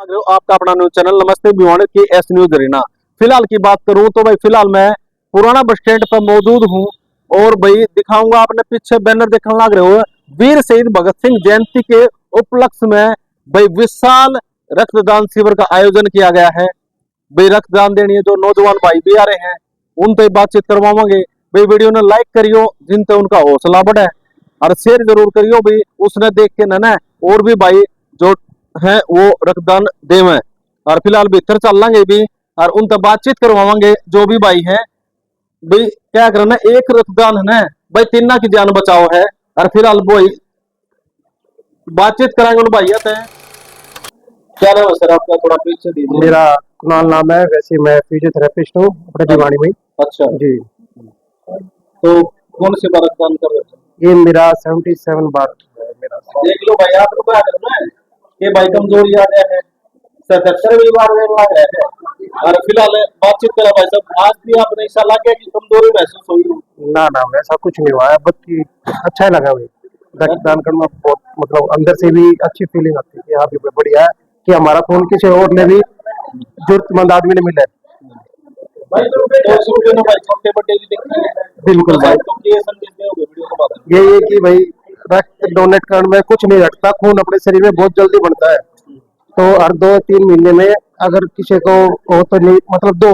लग रहे हो आपका अपना न्यूज चैनल नमस्ते भिवानी के एस न्यूज रीना। फिलहाल की बात करूं तो भाई फिलहाल मैं पुराना बस स्टैंड पर मौजूद हूं और भाई दिखाऊंगा अपने पीछे बैनर देखने लग रहे हो। वीर शहीद भगत सिंह जयंती के उपलक्ष्य में भाई विशाल रक्तदान शिविर का आयोजन किया गया है। भाई रक्तदान देने जो नौजवान भाई भी आ रहे हैं उनसे बातचीत करवाओगे। भाई वीडियो ने लाइक करियो जिनसे उनका हौसला बढ़े और शेयर जरूर करियो भाई उसने देख के ना और भी भाई जो है वो रक्तदान देवे। और फिलहाल भीतर चल लेंगे भी और उनसे बातचीत करवाएंगे जो भी भाई हैं। भाई क्या करना एक रक्तदान है ना भाई तीना की जान बचाओ है। और फिलहाल भाई बातचीत कराएंगे उन भाइयों से। क्या नाम है सर आपका, थोड़ा पीछे दीजिए। मेरा कुणाल नाम है, वैसे मैं फिजियोथेरेपिस्ट हूँ अपने भिवानी में। अच्छा जी। तो कौन से बार रक्तदान कर रहे थे? ये मेरा 77 बार है मेरा। देख लो भाई आप क्या करना है कि भाई कमजोरी आ गया है 77 बार में आ गया है। और फिलहाल बातचीत करा भाई साहब, आज भी आपने ऐसा लगा कि कमजोरी महसूस हुई? ना वैसा कुछ नहीं हुआ है, बल्कि अच्छा ही लगा भाई। रक्तदान करना बहुत मतलब अंदर से भी अच्छी फीलिंग आती है कि हाँ भी बढ़िया है कि हमारा खून किसी और ने भी जरूरतमंद आदमी ने मिला है। भाई तो वीडियो ना भाई छोटे बड़े भी देखते हैं। बिल्कुल भाई, तो ये संदेश दोगे वीडियो के बाद? ये कि भाई रक्त डोनेट करने में कुछ नहीं रखता, खून अपने शरीर में बहुत जल्दी बढ़ता है। तो हर 2-3 महीने में अगर किसी को हो तो नहीं मतलब दो,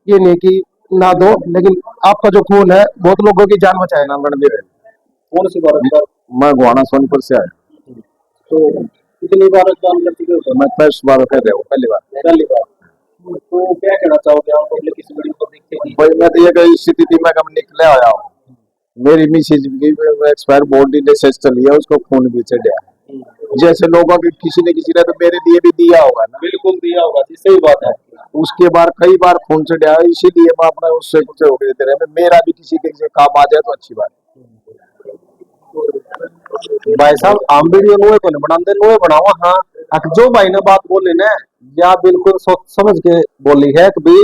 ये नहीं कि ना दो, लेकिन आपका जो खून है बहुत लोगों की जान बचाए। नाम रणबीर है। कौन सी बार? मैं गोवाना सोनीपुर से आया। तो कितनी बार रक्तदान कर चुके हो? मैं 10 बार कर रहा हूँ, पहली बार। तो क्या कहना चाहोगे आप पब्लिक इस वीडियो को देखेगी? भाई मैं तो ये कई स्थिति में कम निकले आया हूँ। मेरी मिसेज की एक्सपायर बॉडी डिसीज चली है, उसको खून भी चढ़ा। जैसे लोगों के किसी ने तो मेरे लिए भी दिया होगा ना। बिल्कुल दिया होगा, सही बात है। उसके बाद कई बार खून चढ़ा है, इसीलिए मैं अपना उससे कुछ हो गए तेरे में मेरा भी किसी के काम आ जाए तो अच्छी बात। भाई साहब हम वीडियो नोए को नहीं बनाते, नोए बनाओ। हाँ जो भाई ने बात बोली ना या बिल्कुल सोच समझ के बोली है कि भाई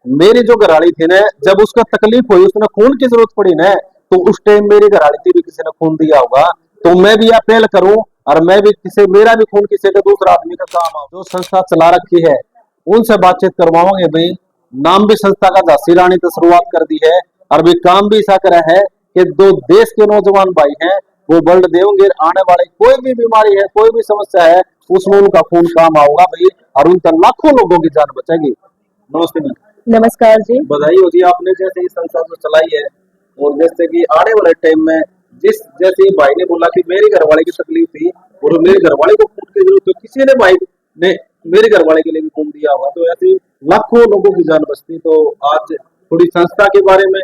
मेरी जो घरवाली थी ना जब उसका तकलीफ हुई उसने खून की जरूरत पड़ी ना तो उस टाइम मेरी घरवाली थी भी किसी ने खून दिया होगा। तो मैं भी अपील करूं और मैं भी किसी मेरा भी खून किसी का दूसरा आदमी का काम आ। जो संस्था चला रखी है उनसे बातचीत करवाओगे भाई। नाम भी संस्था का झांसी रानी तो शुरुआत कर दी है और भी काम भी ऐसा करा है कि दो देश के नौजवान भाई हैं वो बल्ड देंगे। आने वाले कोई भी बीमारी है कोई भी समस्या है उसमें उनका खून काम आऊंगा भाई और उन तक लाखों लोगों की जान बचेगी। नमस्ते मैम। नमस्कार जी। बधाई हो जी आपने जैसे ये संस्था जो चलाई है और जैसे कि आने वाले टाइम में जिस जैसे भाई ने बोला कि मेरी घरवाले की तकलीफ थी और मेरे घरवाले को खून की जरूरत, तो किसी ने भाई ने मेरे घरवाले के लिए भी खून दिया होगा तो ऐसे लाखों लोगों की जान बचती। तो आज थोड़ी संस्था के बारे में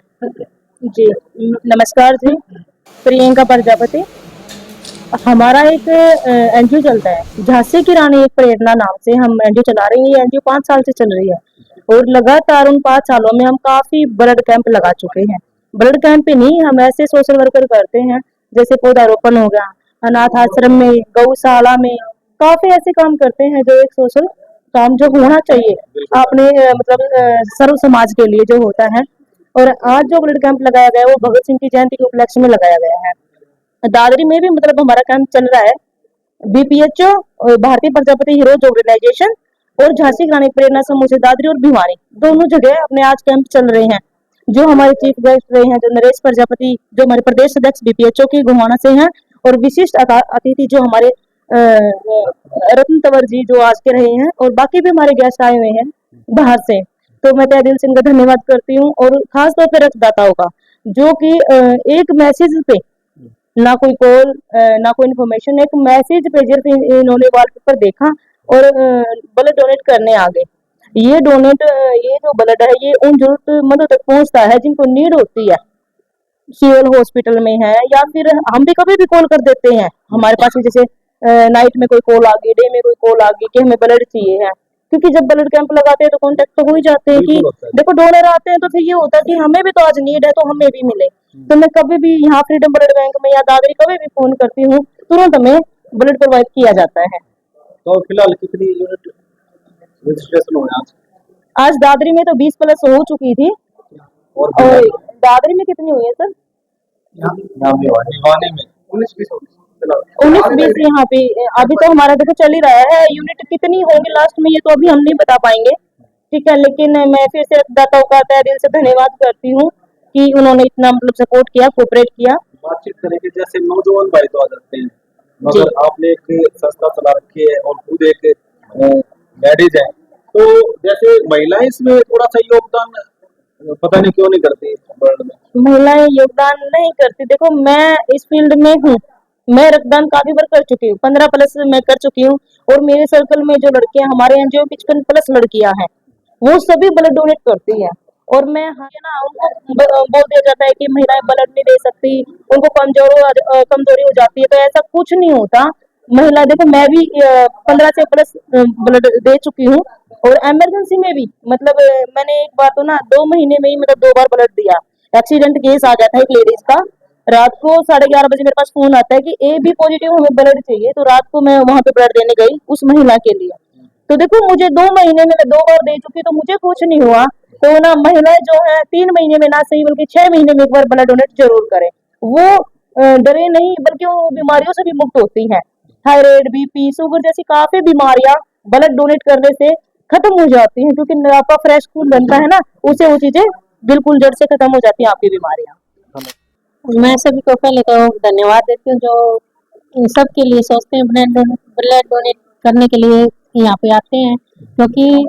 जी नमस्कार जी। प्रियंका प्रजापति। हमारा एक एनजीओ चलता है झांसी की रानी एक प्रेरणा नाम से हम एनजीओ चला रहे हैं। ये एनजीओ 5 साल से चल रही है और लगातार उन 5 सालों में हम काफी ब्लड कैंप लगा चुके हैं। ब्लड कैंप ही नहीं, हम ऐसे सोशल वर्कर करते हैं जैसे पौधारोपण हो गया, अनाथ आश्रम में, गौशाला में, काफी ऐसे काम करते हैं जो एक सोशल काम जो होना चाहिए अपने मतलब सर्व समाज के लिए जो होता है। और आज जो ब्लड कैंप लगाया गया है वो भगत सिंह की जयंती के उपलक्ष्य में लगाया गया है। दादरी में भी मतलब हमारा कैंप चल रहा है। बीपीएचओ और भारतीय प्रजापति हीरोज ऑर्गेनाइजेशन और झांसी रानी प्रेरणा समूह से दादरी और भिवानी दोनों जगह अपने आज कैंप चल रहे हैं। जो हमारे चीफ गेस्ट रहे हैं जो नरेश प्रजापति जो हमारे प्रदेश अध्यक्ष बीपीएचओ की गोहाना से हैं और विशिष्ट अतिथि जो हमारे रत्न तंवर जी जो आज के रहे हैं और बाकी भी हमारे गेस्ट आए हुए हैं बाहर से। तो मैं तहे दिल से इनका धन्यवाद करती हूँ और खास तौर पे रक्तदाताओं का जो कि एक मैसेज पे ना कोई कॉल ना कोई इन्फॉर्मेशन, एक मैसेज पे सिर्फ इन्होंने वॉलपेपर देखा और ब्लड डोनेट करने आ गए। ये जो ब्लड है ये उन जरूरतमंदों तक पहुंचता है जिनको नीड होती है, सिविल हॉस्पिटल में है या फिर हम भी कभी भी कॉल कर देते हैं। हमारे पास जैसे नाइट में कोई कॉल आ गई, डे में कोई कॉल आ गई कि हमें ब्लड चाहिए है, क्योंकि जब ब्लड कैंप लगाते हैं तो कांटेक्ट तो हो ही जाते हैं कि देखो डोनर आते हैं तो फिर ये होता है कि हमें भी तो आज नीड है तो हमें भी मिले। तो मैं कभी भी यहाँ फ्रीडम ब्लड बैंक में या दादरी कभी भी फोन करती हूँ तुरंत हमें ब्लड प्रोवाइड किया जाता है। तो फिलहाल कितनी यूनिट रजिस्ट्रेशन हुआ आज दादरी में तो 20+ हो चुकी थी और दादरी में कितनी हुई है सर? भिवानी में 19-20 फिलहाल 19-20 यहाँ पे अभी तो हमारा देखो चल ही रहा है। यूनिट कितनी होंगी लास्ट में ये तो अभी हम नहीं बता पाएंगे, ठीक है। लेकिन मैं फिर से रक्तदाताओं का तहे दिल से धन्यवाद करती हूँ कि उन्होंने इतना मतलब सपोर्ट किया, कोऑपरेट किया। बातचीत करेंगे, जैसे नौजवान भाई तो आ जाते हैं, जी। मगर आपने एक संस्था चला रखी है और खुद एक लेडीज है, तो जैसे महिलाएं इसमें थोड़ा सा योगदान पता नहीं क्यों नहीं करती वर्ल्ड में। महिलाएं योगदान नहीं करती, देखो मैं इस फील्ड में हूँ, मैं रक्तदान काफी बार कर चुकी हूँ, 15+ मैं कर चुकी हूँ। और मेरे सर्कल में जो लड़कियां हमारे एनजीओ 55+ लड़कियां हैं, वो सभी ब्लड डोनेट करती हैं। और मैं हाँ ना उनको बोल दिया जाता है कि महिलाएं ब्लड नहीं दे सकती, उनको कमजोरी हो जाती है, तो ऐसा कुछ नहीं होता। महिला देखो मैं भी 15 से प्लस ब्लड दे चुकी हूँ। और इमरजेंसी में भी मतलब मैंने एक बार तो ना 2 महीने में ही मतलब 2 बार ब्लड दिया। एक्सीडेंट केस आ गया था एक लेडीज का, रात को 11:30 बजे मेरे पास फोन आता है कि ए बी पॉजिटिव हमें ब्लड चाहिए, तो रात को मैं वहां पे ब्लड देने गई उस महिला के लिए। तो देखो मुझे 2 महीने में मैं 2 बार दे चुकी, तो मुझे कुछ नहीं हुआ। तो ना महिलाएं जो है 3 महीने में ना सही बल्कि 6 महीने में एक बार ब्लड डोनेट जरूर करें। वो डरे नहीं बल्कि वो बीमारियों से भी मुक्त होती हैं। थायराइड, बीपी, शुगर जैसी काफी बीमारियां ब्लड डोनेट करने से खत्म हो जाती हैं, क्योंकि आपका फ्रेश खून बनता है ना, उससे वो चीजें बिल्कुल जड़ से खत्म हो जाती हैं आपकी बीमारियां। मैं सभी को पहले तो धन्यवाद देती हूँ जो इन सब के लिए सोचते हैं, ब्लड डोनेट करने के लिए यहाँ पे आते हैं। क्योंकि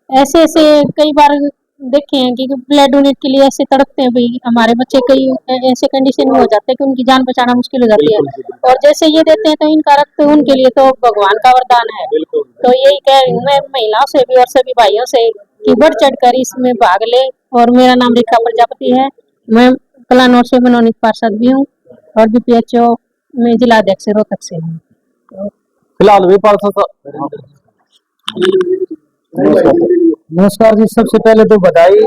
ऐसे ऐसे कई बार देखे हैं कि ब्लड डोनेट के लिए ऐसे तड़पते हैं, भाई हमारे बच्चे कई ऐसे कंडीशन में हो जाते हैं कि उनकी जान बचाना मुश्किल हो जाती है। और जैसे ये देते हैं तो इनका रक्त उनके लिए तो भगवान का वरदान है। तो यही कह रही हूँ मैं महिलाओं से भी और सभी भाइयों से कि बढ़ चढ़ कर इसमें भाग ले। और मेरा नाम रेखा प्रजापति है, मैं कलानौर से मनोनीत पार्षद भी हूँ और बीपीएचओ में जिला अध्यक्ष रोहतक से हूँ। फिलहाल भी पार्षद नमस्कार जी, सबसे पहले तो बधाई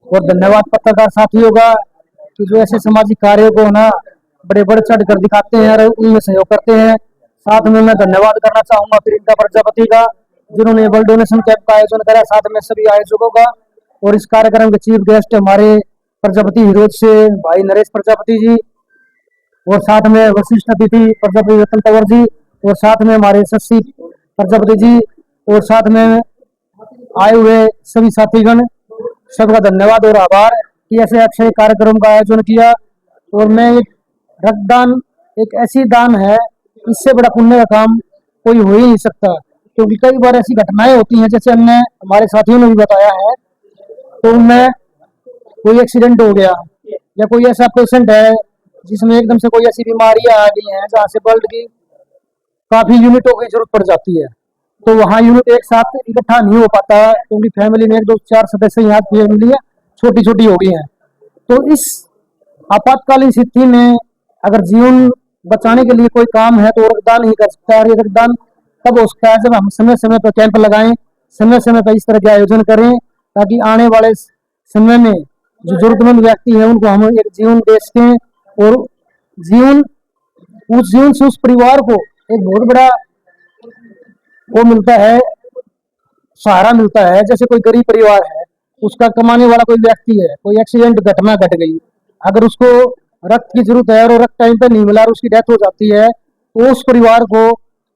और धन्यवाद पत्रकार साथियों का कि जो ऐसे सामाजिक कार्यों को ना बड़े बढ़ चढ़ कर दिखाते हैं और उनमें सहयोग करते हैं। साथ में मैं धन्यवाद करना चाहूंगा प्रियंका प्रजापति का, जिन्होंने ब्लड डोनेशन कैंप का आयोजन करा, साथ में सभी आयोजकों का। और इस कार्यक्रम के चीफ गेस्ट हमारे प्रजापति हिरोज से भाई नरेश प्रजापति जी, और साथ में वशिष्ठ अतिथि प्रजापति रतन तंवर जी, और साथ में हमारे शशि प्रजापति जी, और साथ में आए हुए सभी साथीगण, सबका धन्यवाद और आभार कि ऐसे अक्षय कार्यक्रम का आयोजन किया। और मैं रक्तदान एक ऐसी दान है, इससे बड़ा पुण्य का काम कोई हो ही नहीं सकता। क्योंकि कई बार ऐसी घटनाएं होती हैं, जैसे हमने हमारे साथियों ने भी बताया है, तो उनमें कोई एक्सीडेंट हो गया या कोई ऐसा पेशेंट है जिसमें एकदम से कोई ऐसी बीमारियां आ गई हैं जहाँ से ब्लड की काफी यूनिटों की जरूरत पड़ जाती है, तो वहाँ यूनिट एक साथ इकट्ठा नहीं हो पाता, क्योंकि फैमिली में 1-2-4 सदस्य यहाँ फैमिली छोटी छोटी हो गई हैं। तो इस आपातकालीन स्थिति में अगर जीवन बचाने के लिए कोई काम है तो रक्तदान ही कर सकता है। और ये रक्तदान तब हो सकता है जब हम समय समय पर कैंप लगाएं, समय समय पर इस तरह के आयोजन करें, ताकि आने वाले समय में जो जरूरतमंद व्यक्ति है उनको हम एक जीवन दे सकें। और जीवन से उस परिवार को एक बहुत बड़ा वो मिलता है, सहारा मिलता है। जैसे कोई गरीब परिवार है, उसका कमाने वाला कोई व्यक्ति है, कोई एक्सीडेंट घटना घट गई, अगर उसको रक्त की जरूरत है और रक्त टाइम पे नहीं मिला और उसकी डेथ हो जाती है, तो उस परिवार को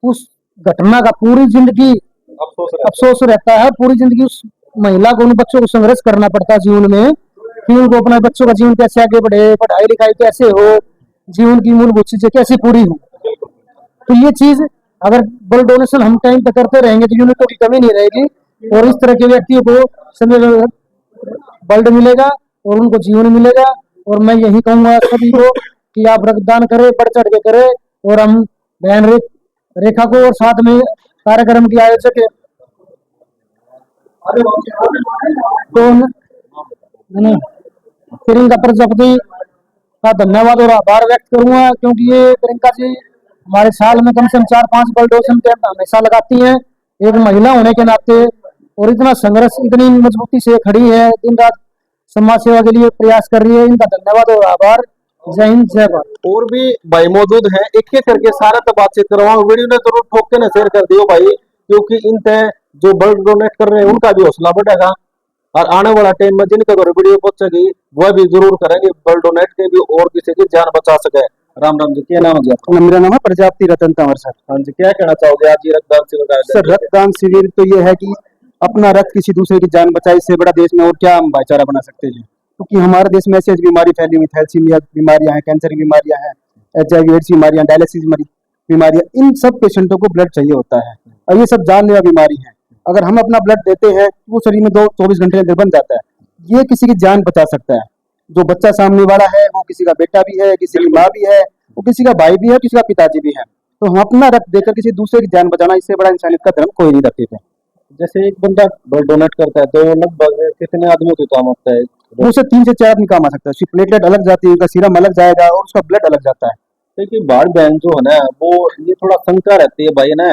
उस घटना का पूरी जिंदगी अफसोस रहता है। पूरी जिंदगी उस महिला को, उन बच्चों को संघर्ष करना पड़ता है जीवन में कि उनको अपने बच्चों का जीवन कैसे आगे बढ़े, पढ़ाई लिखाई कैसे हो, जीवन की मूलभूत चीजें कैसे पूरी हो। तो ये चीज अगर ब्लड डोनेशन हम टाइम पे करते रहेंगे तो यूनिटों की कमी नहीं रहेगी और इस तरह के व्यक्तियों को समय ब्लड मिलेगा और उनको जीवन मिलेगा। और मैं यही कहूंगा सभी को कि आप रक्तदान करें, बढ़ चढ़ के करें। और हम बहन रेखा को और साथ में कार्यक्रम की आयोजक प्रियंका प्रजापति का धन्यवाद और आभार व्यक्त करूंगा, क्योंकि ये प्रियंका जी हमारे साल में कम से कम 4-5 ब्लड डोनेशन कैंप हमेशा लगाती हैं, एक महिला होने के नाते। और इतना संघर्ष, इतनी मजबूती से खड़ी है, दिन रात समाज सेवा के लिए प्रयास कर रही है। इनका धन्यवाद और आभार। जय हिंद, जय भारत। और भी भाई मौजूद हैं, एक एक करके सारा तो बातचीत करवाऊंगा। वीडियो ने जरूर ठोक के ना शेयर कर दियो भाई, क्योंकि इन तय जो ब्लड डोनेट कर रहे हैं उनका भी हौसला बढ़ेगा और आने वाला टाइम में जिनका वीडियो पहुंचेगी वह भी जरूर करेंगे ब्लड डोनेट के भी और किसी की जान बचा सके। राम राम जी, क्या नाम है जी आपका? मेरा नाम है प्रजापति रतन तंवर सर। हाँ जी, क्या कहना चाहोगे आज ये रक्तदान शिविर का आयोजन सर किया गया? रक्तदान शिविर तो ये है कि अपना रक्त किसी दूसरे की जान बचाए, इससे बड़ा देश में और क्या हम भाईचारा बना सकते हैं। क्योंकि हमारे देश में ऐसी ऐसी बीमारी फैली हुई, थैलेसीमिया बीमारियां हैं, कैंसर की बीमारियां हैं, HIV एड्स बीमारियां, डायलिसिस बीमारियां, इन सब पेशेंटों को ब्लड चाहिए होता है और ये सब जानलेवा बीमारी है। अगर हम अपना ब्लड देते हैं तो वो शरीर में 24 घंटे के अंदर बन जाता है, ये किसी की जान बचा सकता है। जो बच्चा सामने वाला है वो किसी का बेटा भी है, किसी की माँ भी है, वो किसी का भाई भी है, किसी का पिताजी भी है। तो हम अपना रक्त देकर किसी दूसरे की जान बचाना, इससे बड़ा इंसानियत का धर्म कोई नहीं रखते थे। जैसे एक बंदा ब्लड डोनेट करता है तो लगभग कितने आदमियों के काम आता है? उससे 3 से 4 आदमी काम आ सकता है। उसकी प्लेटलेट अलग जाती है, उनका सीरम अलग जाएगा और उसका ब्लड अलग जाता है। क्योंकि बाढ़ बहन जो है ना, वो ये थोड़ा शंका रहती है भाई ना,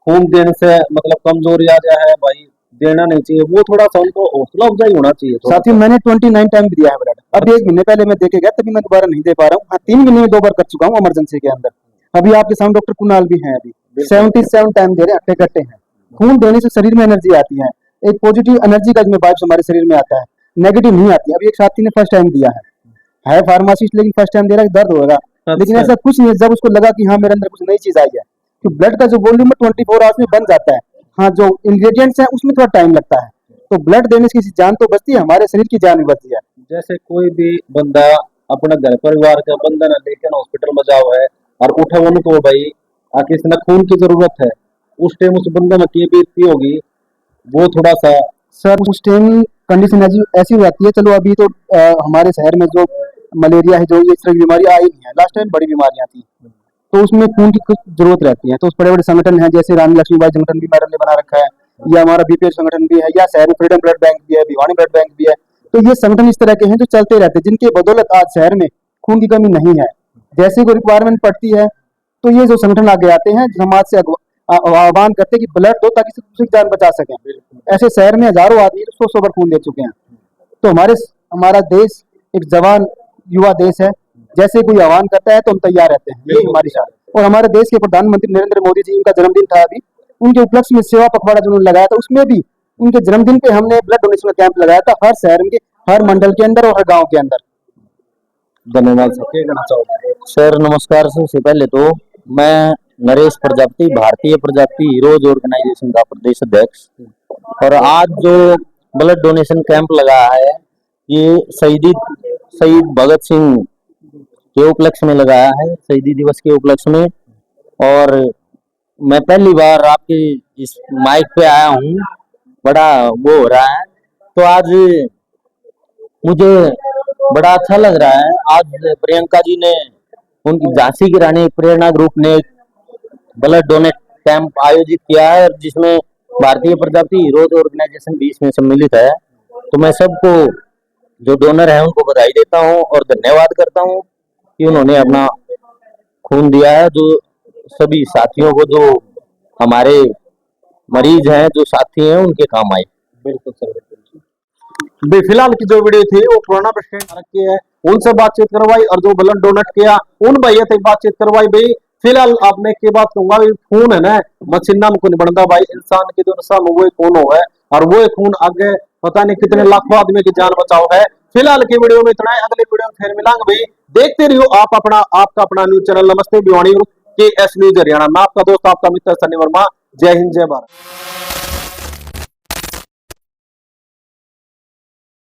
खून देने से मतलब कमजोरी आ जाए है भाई, देना नहीं चाहिए, वो थोड़ा सा उनको हौसला अफजाई होना चाहिए थोड़ा साथियों मैंने 29 टाइम भी दिया है ब्लड। अभी 1 महीने पहले मैं देके गया, तभी मैं दोबारा नहीं दे पा रहा हूँ। हाँ 3 महीने में 2 बार कर चुका हूँ इमरजेंसी के अंदर। अभी आपके सामने डॉक्टर कुणाल भी हैं, अभी 77 टाइम दे रहे हैं, अट्टे हैं। खून देने से शरीर में एनर्जी आती है, एक पॉजिटिव एनर्जी का इसमें वाइब्स हमारे शरीर में आता है, नेगेटिव नहीं आती। अभी एक साथी ने फर्स्ट टाइम दिया है फार्मासिस्ट, लेकिन फर्स्ट टाइम दे रहा है, दर्द होगा। लेकिन ऐसा कुछ नहीं है, जब उसको लगा कि हाँ मेरे अंदर कुछ नई चीज आई है, तो ब्लड का जो वॉल्यूम है 24 आवर्स में बन जाता है। हाँ जो इंग्रेडिएंट्स हैं उसमें थोड़ा टाइम लगता है। तो ब्लड देने से किसी जान तो बचती है, हमारे शरीर की जान भी बचती है। जैसे कोई भी बंदा अपना घर परिवार का बंधन लेकर हॉस्पिटल में जाओ है और उठे उनको भाई किसी ने खून की जरूरत है, उस टाइम उस बंदे में की बीतती होगी, वो थोड़ा सा सर उस टाइम कंडीशन ऐसी हो जाती है। चलो अभी तो हमारे शहर में जो मलेरिया है, जो ये इस तरह की बीमारी आई नहीं है, लास्ट टाइम बड़ी बीमारियां थी, तो उसमें खून की कुछ जरूरत रहती है। तो उस बड़े बड़े संगठन हैं, जैसे रानी लक्ष्मीबाई संगठन भी मैडम ने बना रखा है, या हमारा BPH संगठन भी है, या शहर में फ्रीडम ब्लड बैंक भी है, भिवानी ब्लड बैंक भी है। तो ये संगठन इस तरह के हैं जो चलते रहते हैं, जिनके बदौलत आज शहर में खून की कमी नहीं है। जैसे कोई रिक्वायरमेंट पड़ती है तो ये जो संगठन आगे आते हैं, समाज से आह्वान करते हैं कि ब्लड दो ताकि दूसरी की जान बचा सकें। ऐसे शहर में हजारों आदमी 100 बार खून दे चुके हैं। तो हमारा देश एक जवान युवा देश है, जैसे कोई आह्वान करता है तो हम तैयार रहते हैं, ये हमारी शान। और हमारे देश के प्रधानमंत्री नरेंद्र मोदी जी, उनका जन्मदिन था अभी, उनके उपलक्ष्य में सेवा पखवाड़ा जो उन्होंने लगाया था, उसमें भी उनके जन्मदिन पे हमने ब्लड डोनेशन का कैंप लगाया था, हर शहर के, हर मंडल के अंदर और हर गाँव के अंदर। धन्यवाद सर, क्या कहना चाहोगे? सर नमस्कार। सबसे पहले तो मैं नरेश प्रजापति, भारतीय प्रजापति हीरोज ऑर्गेनाइजेशन का प्रदेश अध्यक्ष, और आज जो ब्लड डोनेशन कैंप लगा है ये शहीद भगत सिंह के उपलक्ष्य में लगाया है, शहीदी दिवस के उपलक्ष्य में। और मैं पहली बार आपके इस माइक पे आया हूँ, बड़ा वो हो रहा है। तो आज मुझे बड़ा अच्छा लग रहा है। आज प्रियंका जी ने, उनकी झांसी की रानी प्रेरणा ग्रुप ने ब्लड डोनेट कैंप आयोजित किया है, जिसमें भारतीय प्रजापति हीरोज ऑर्गेनाइजेशन भी इसमें सम्मिलित है। तो मैं सबको जो डोनर है उनको बधाई देता हूं और धन्यवाद करता हूं कि उन्होंने अपना खून दिया है, जो सभी साथियों को, जो हमारे मरीज हैं, जो साथी हैं, उनके काम आए। बिल्कुल सर, बिल्कुल। फिलहाल की जो वीडियो थी वो पुराना बस स्टैंड की है, उनसे बातचीत करवाई और जो ब्लड डोनेट किया उन भैया से बातचीत करवाई। भाई फिलहाल आपने की बात कहूंगा, खून है ना मशीना में नहीं बनता भाई, इंसान की जो नशा में वो खून हो है, और वो खून आगे पता नहीं कितने लाखों आदमी की जान बचाओ है। फिलहाल की वीडियो में इतना है, अगले वीडियो में फिर मिलेंगे। भाई देखते रहियो आपका अपना न्यूज चैनल नमस्ते भिवानी के एस न्यूज हरियाणा। मैं आपका दोस्त, आपका मित्र सनी वर्मा। जय हिंद, जय भारत।